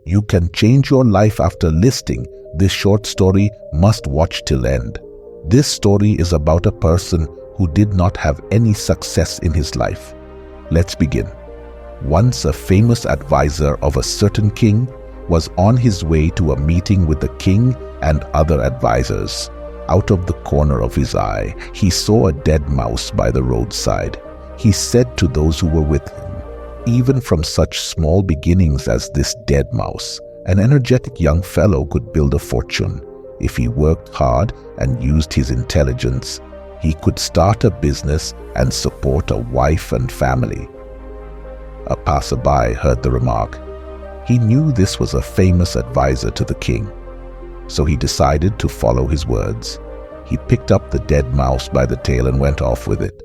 You can change your life after listening this short story. Must watch till end. This story is about a person who did not have any success in his life. Let's begin. Once a famous advisor of a certain king was on his way to a meeting with the king and other advisors. Out of the corner of his eye, he saw a dead mouse by the roadside. He said to those who were with him, even from such small beginnings as this dead mouse, an energetic young fellow could build a fortune. If he worked hard and used his intelligence, he could start a business and support a wife and family. A passerby heard the remark. He knew this was a famous advisor to the king, so he decided to follow his words. He picked up the dead mouse by the tail and went off with it.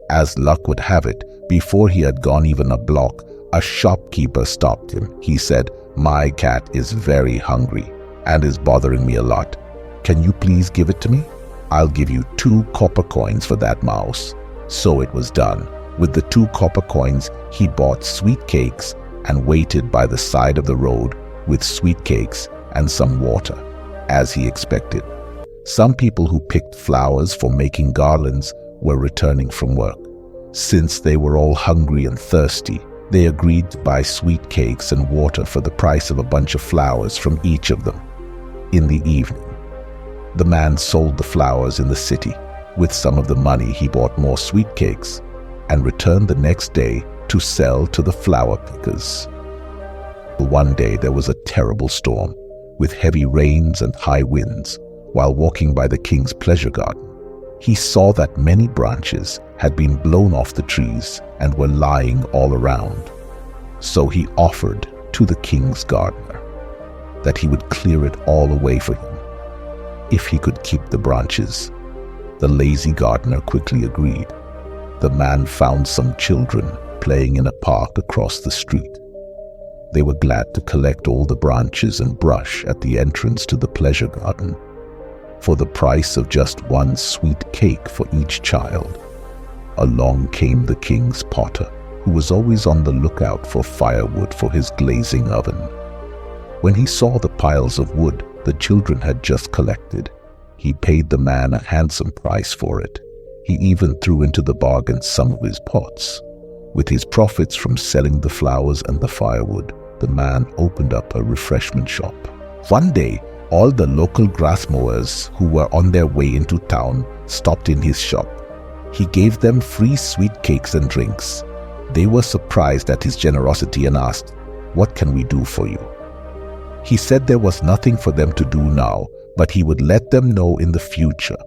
As luck would have it, before he had gone even a block, a shopkeeper stopped him. He said, "My cat is very hungry and is bothering me a lot. Can you please give it to me? I'll give you 2 copper coins for that mouse." So it was done. With the 2 copper coins, he bought sweet cakes and waited by the side of the road with sweet cakes and some water, as he expected. Some people who picked flowers for making garlands were returning from work. Since they were all hungry and thirsty, they agreed to buy sweet cakes and water for the price of a bunch of flowers from each of them. In the evening, the man sold the flowers in the city. With some of the money, he bought more sweet cakes and returned the next day to sell to the flower pickers. One day there was a terrible storm, with heavy rains and high winds. While walking by the king's pleasure garden, he saw that many branches had been blown off the trees and were lying all around. So he offered to the king's gardener that he would clear it all away for him if he could keep the branches. The lazy gardener quickly agreed. The man found some children playing in a park across the street. They were glad to collect all the branches and brush at the entrance to the pleasure garden for the price of just 1 sweet cake for each child. Along came the king's potter, who was always on the lookout for firewood for his glazing oven. When he saw the piles of wood the children had just collected, he paid the man a handsome price for it. He even threw into the bargain some of his pots. With his profits from selling the flowers and the firewood, the man opened up a refreshment shop. One day, all the local grass mowers who were on their way into town stopped in his shop. He gave them free sweet cakes and drinks. They were surprised at his generosity and asked, "What can we do for you?" He said there was nothing for them to do now, but he would let them know in the future.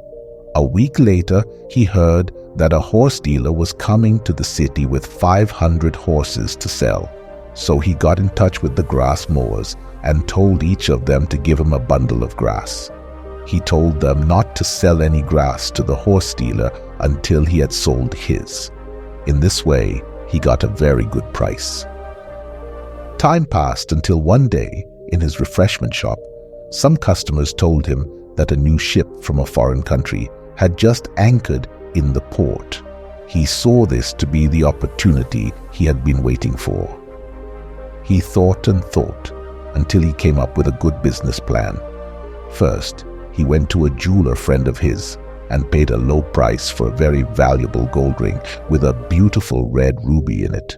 A week later, he heard that a horse dealer was coming to the city with 500 horses to sell. So he got in touch with the grass mowers and told each of them to give him a bundle of grass. He told them not to sell any grass to the horse dealer until he had sold his. In this way, he got a very good price. Time passed until one day, in his refreshment shop, some customers told him that a new ship from a foreign country had just anchored in the port. He saw this to be the opportunity he had been waiting for. He thought and thought until he came up with a good business plan. First, he went to a jeweler friend of his and paid a low price for a very valuable gold ring with a beautiful red ruby in it.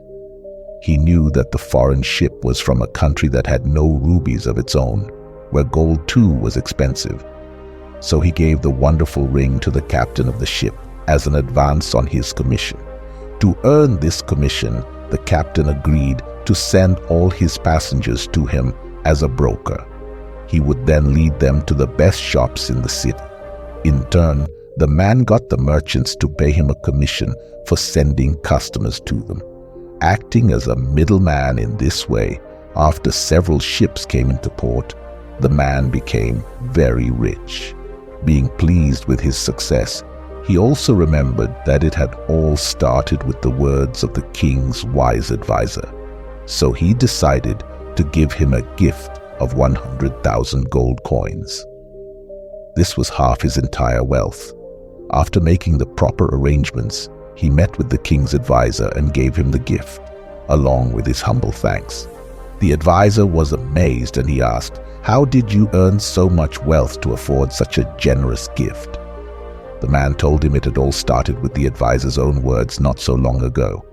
He knew that the foreign ship was from a country that had no rubies of its own, where gold too was expensive. So he gave the wonderful ring to the captain of the ship as an advance on his commission. To earn this commission, the captain agreed to send all his passengers to him as a broker. He would then lead them to the best shops in the city. In turn, the man got the merchants to pay him a commission for sending customers to them. Acting as a middleman in this way, after several ships came into port, the man became very rich. Being pleased with his success, he also remembered that it had all started with the words of the king's wise advisor. So he decided to give him a gift of 100,000 gold coins. This was half his entire wealth. After making the proper arrangements, he met with the king's advisor and gave him the gift, along with his humble thanks. The advisor was amazed and he asked, "How did you earn so much wealth to afford such a generous gift?" The man told him it had all started with the advisor's own words not so long ago.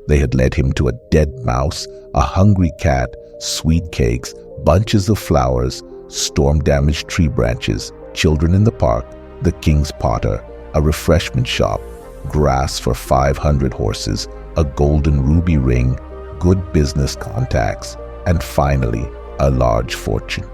They had led him to a dead mouse, a hungry cat, sweet cakes, bunches of flowers, storm-damaged tree branches, children in the park, the king's potter, a refreshment shop, grass for 500 horses, a golden ruby ring, good business contacts, and finally, a large fortune.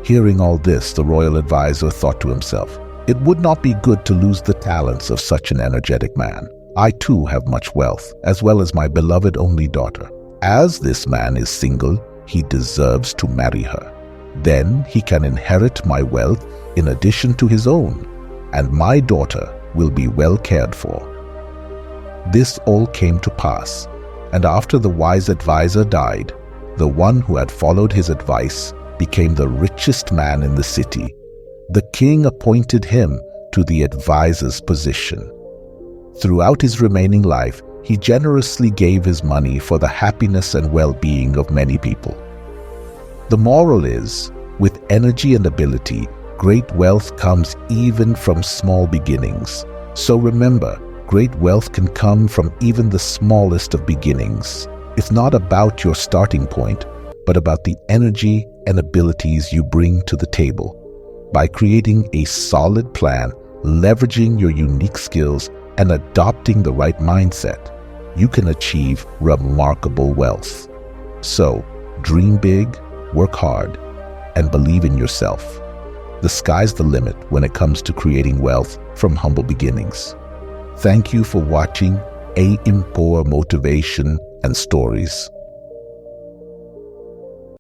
Hearing all this, the royal advisor thought to himself, "It would not be good to lose the talents of such an energetic man. I too have much wealth, as well as my beloved only daughter. As this man is single, he deserves to marry her. Then he can inherit my wealth in addition to his own, and my daughter will be well cared for." This all came to pass, and after the wise advisor died, the one who had followed his advice became the richest man in the city. The king appointed him to the advisor's position. Throughout his remaining life, he generously gave his money for the happiness and well-being of many people. The moral is, with energy and ability, great wealth comes even from small beginnings. So remember, great wealth can come from even the smallest of beginnings. It's not about your starting point, but about the energy and abilities you bring to the table. By creating a solid plan, leveraging your unique skills, and adopting the right mindset, you can achieve remarkable wealth. So, dream big, work hard, and believe in yourself. The sky's the limit when it comes to creating wealth from humble beginnings. Thank you for watching A Impor Motivation and Stories.